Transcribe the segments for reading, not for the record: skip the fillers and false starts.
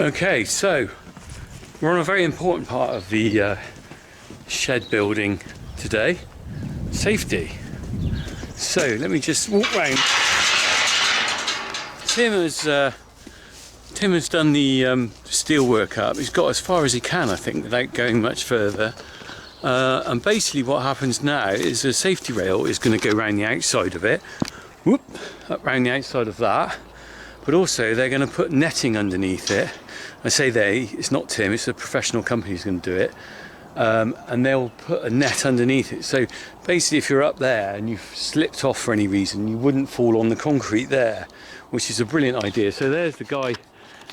Okay, so we're on a very important part of the shed building today, safety. So let me just walk round. Tim has done the steel work up. He's got as far as he can, I think, without going much further. And basically what happens now is a safety rail is going to go around the outside of it, whoop, up round the outside of that. But also they're going to put netting underneath it. I say they, it's not Tim, it's a professional company who's going to do it. And they'll put a net underneath it. So basically if you're up there and you've slipped off for any reason, you wouldn't fall on the concrete there, which is a brilliant idea. So there's the guy,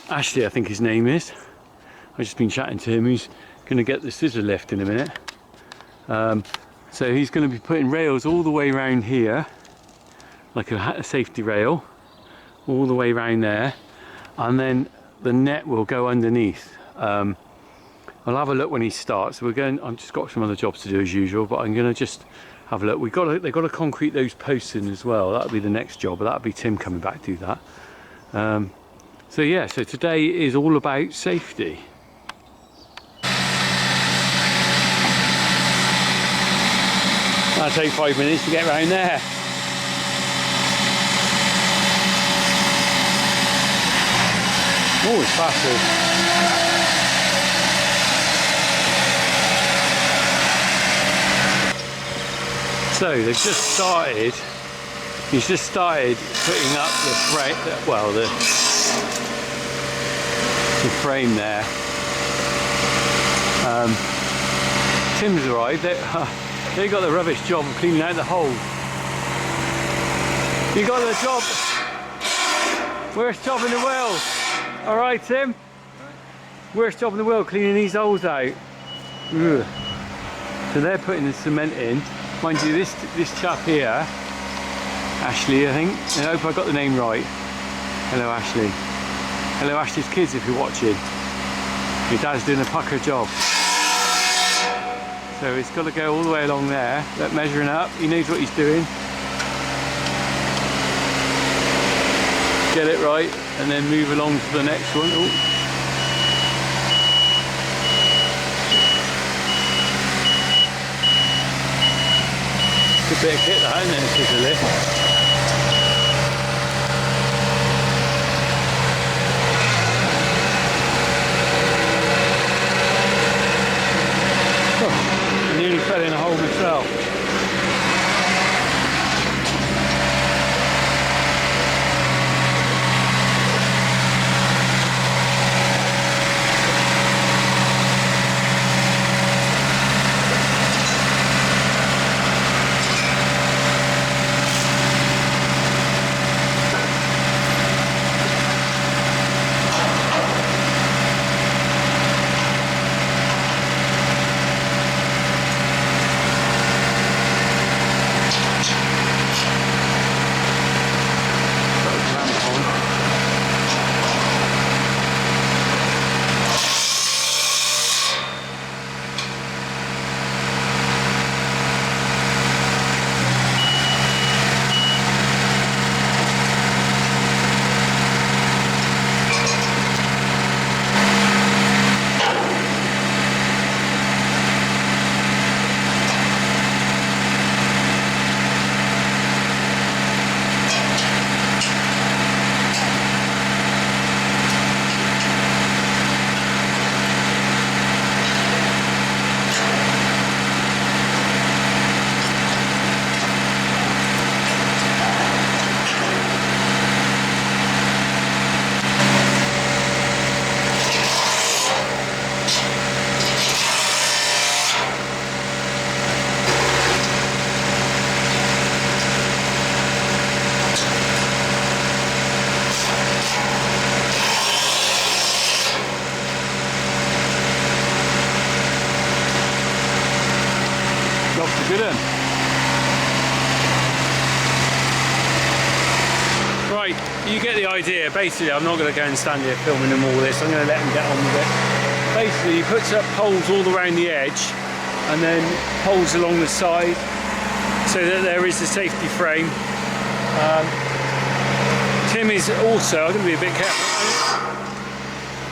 Ashley I think his name is. I've just been chatting to him, he's going to get the scissor lift in a minute. So he's going to be putting rails all the way around here, like a safety rail, all the way around there, and then the net will go underneath. I'll have a look when he starts. I've just got some other jobs to do as usual, but I'm going to just have a look. They've got to concrete those posts in as well. That'll be the next job, but that'll be Tim coming back to do that. So yeah, so today is all about safety. That'll take 5 minutes to get around there. Oh, it's faster. So they've just started. He's just started putting up the frame. Well, the frame there. Tim's arrived. They got the rubbish job of cleaning out the hole. You got the job. Worst job in the world. All right, Tim. Worst job in the world, cleaning these holes out. Ugh. So they're putting the cement in. Mind you, this chap here, Ashley, I think. I hope I got the name right. Hello, Ashley. Hello, Ashley's kids, if you're watching. Your dad's doing a pucker job. So it's got to go all the way along there. Look, measuring up. He knows what he's doing. Get it right, and then move along to the next one. Ooh. Good bit of kit that, isn't it? Scissor lift. Oh, I nearly fell in a hole myself. Good one. Right, you get the idea. Basically, I'm not going to go and stand here filming them all this. I'm going to let them get on with it. Basically, he puts up poles all around the edge and then poles along the side so that there is a safety frame. Tim is also, I'm going to be a bit careful.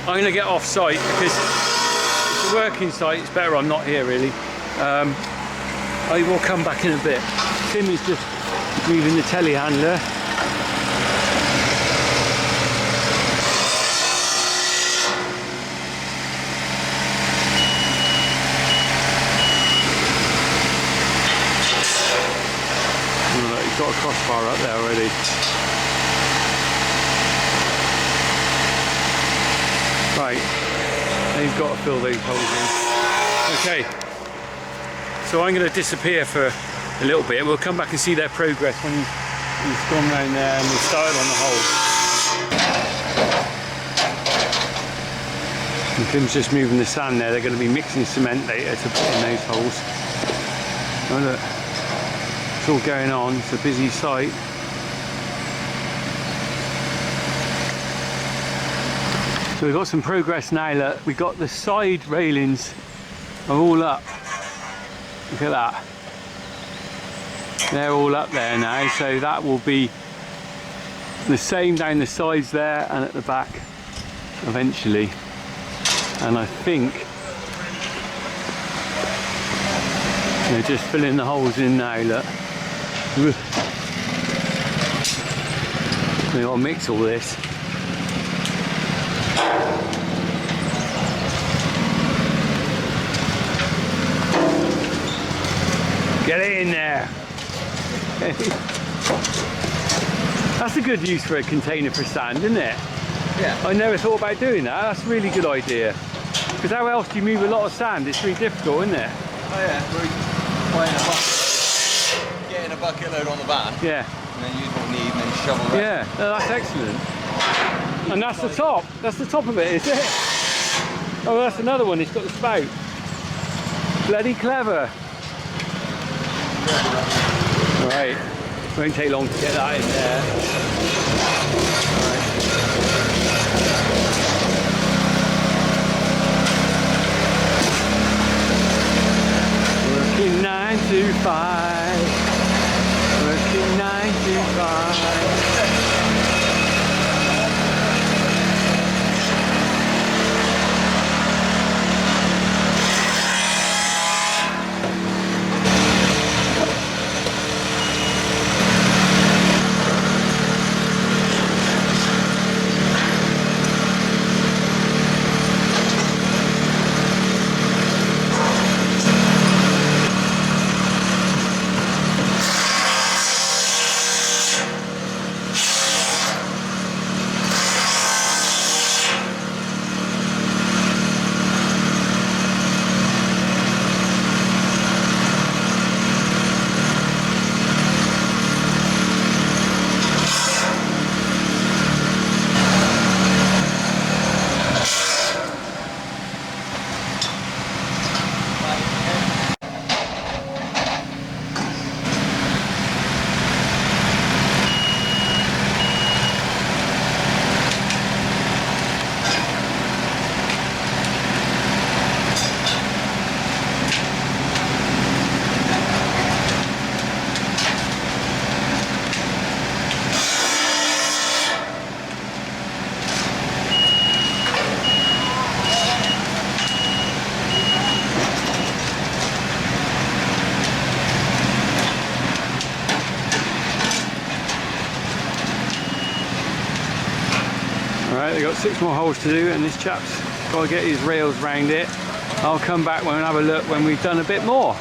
I'm going to get off site because it's a working site. It's better I'm not here really. I will come back in a bit. Tim is just moving the telehandler. He's got a crossbar up there already. Right, now you've got to fill those holes in. Okay, so I'm going to disappear for a little bit. We'll come back and see their progress when he's gone round there and we've started on the hole. And Tim's just moving the sand there. They're going to be mixing cement later to put in those holes. Oh look, it's all going on. It's a busy site. So we've got some progress now. Look, we've got the side railings are all up. Look at that. They're all up there now, so that will be the same down the sides there and at the back eventually. And I think they're just filling the holes in now, look. We've got to mix all this. Get it in there. That's a good use for a container for sand, isn't it? Yeah. I never thought about doing that. That's a really good idea. Because how else do you move a lot of sand? It's really difficult, isn't it? Oh yeah, getting a bucket load on the van. Yeah. And then use what we need and then shovel the rest. Yeah, no, that's excellent. And that's the top. That's the top of it, is it? Oh, that's another one. It's got the spout. Bloody clever. Right, won't take long to get that in there. Right. Working 9 to 5. Working 9 to 5. Alright, they've got 6 more holes to do and this chap's got to get his rails round it. I'll come back and have a look when we've done a bit more.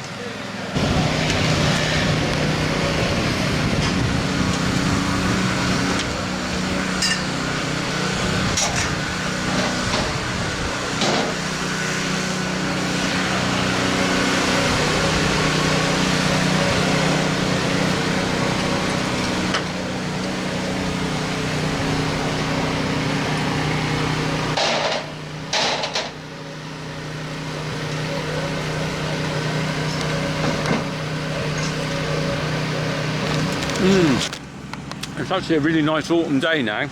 It's actually a really nice autumn day now.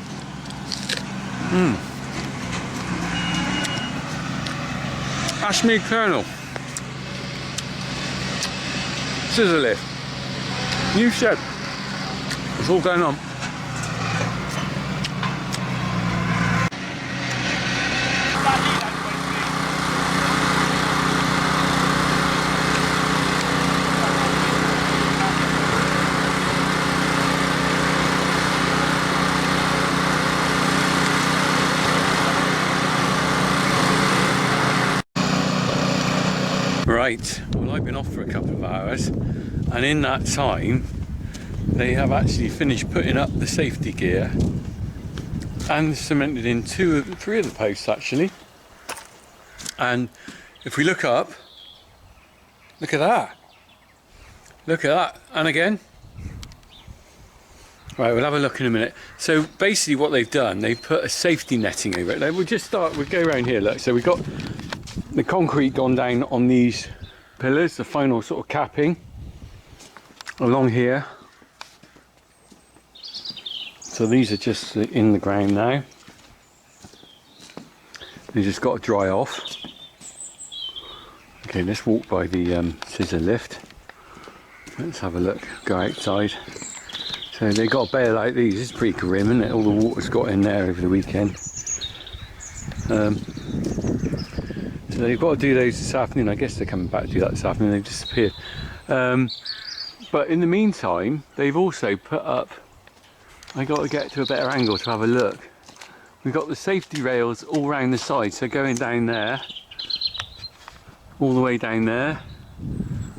Ashmead kernel. Scissor lift. New shed. It's all going on. Right, well I've been off for a couple of hours, and in that time they have actually finished putting up the safety gear and cemented in three of the posts actually. And if we look up, look at that. Look at that, and again. Right, we'll have a look in a minute. So basically what they've done, they've put a safety netting over it. Now, we'll go around here, look. So we've got the concrete gone down on these pillars, the final sort of capping along here. So these are just in the ground now. They just got to dry off. Okay, let's walk by the scissor lift. Let's have a look, go outside. So they got to bail out these. This is pretty grim, isn't it? All the water's got in there over the weekend. So they've got to do those this afternoon. I guess they're coming back to do that this afternoon. They've disappeared. But in the meantime, they've also put up, I got to get to a better angle to have a look. We've got the safety rails all around the side. So going down there, all the way down there,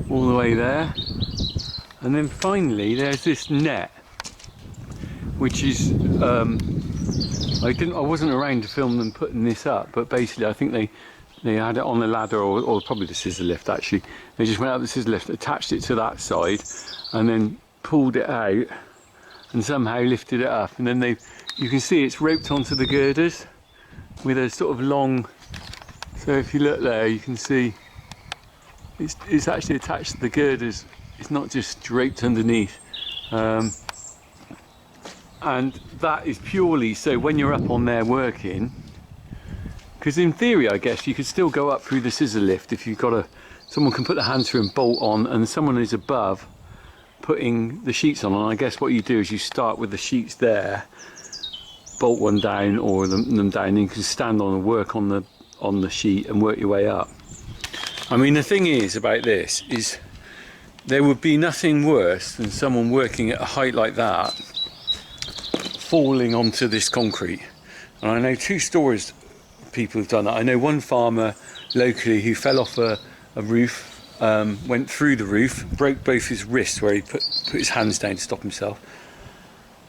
all the way there. And then finally there's this net, which is, I wasn't around to film them putting this up, but basically I think they had it on the ladder, or probably the scissor lift actually. They just went up the scissor lift, attached it to that side, and then pulled it out and somehow lifted it up. And then you can see it's roped onto the girders with a sort of long, so if you look there you can see it's actually attached to the girders. It's not just draped underneath. And that is purely so when you're up on there working, because in theory I guess you could still go up through the scissor lift if you've got someone can put the hand through and bolt on, and someone is above putting the sheets on. And I guess what you do is you start with the sheets there, bolt one down or them down, and you can stand on and work on the sheet and work your way up. I mean, the thing is about this is there would be nothing worse than someone working at a height like that falling onto this concrete. And I know two stories of people who've done that. I know one farmer locally who fell off a roof, went through the roof, broke both his wrists where he put his hands down to stop himself.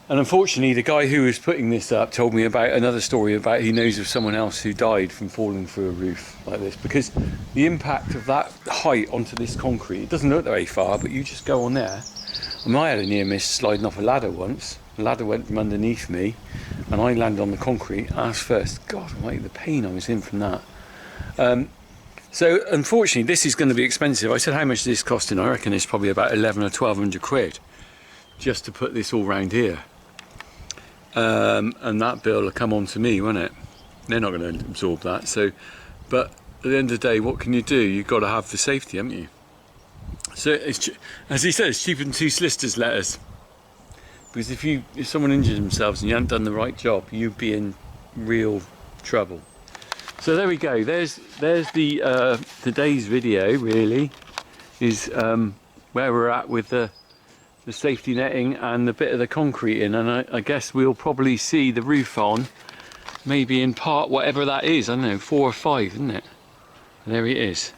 And unfortunately the guy who was putting this up told me about another story about he knows of someone else who died from falling through a roof like this, because the impact of that height onto this concrete, it doesn't look very far, but you just go on there. I mean, I had a near miss sliding off a ladder once. The ladder went from underneath me and I landed on the concrete ass first. God almighty, the pain I was in from that. So unfortunately this is going to be expensive. I said, how much is this costing? I reckon it's probably about 11 or 1200 quid just to put this all round here. And that bill will come on to me, won't it? They're not going to absorb that. So, but at the end of the day, what can you do? You've got to have the safety, haven't you? So, as he says, it's cheaper than 2 solicitors' letters. Because if someone injures themselves and you haven't done the right job, you'd be in real trouble. So there we go. There's the today's video. Really, is where we're at with the safety netting and the bit of the concrete in, and I guess we'll probably see the roof on maybe in part whatever that is. I don't know, 4 or 5, isn't it? There it is.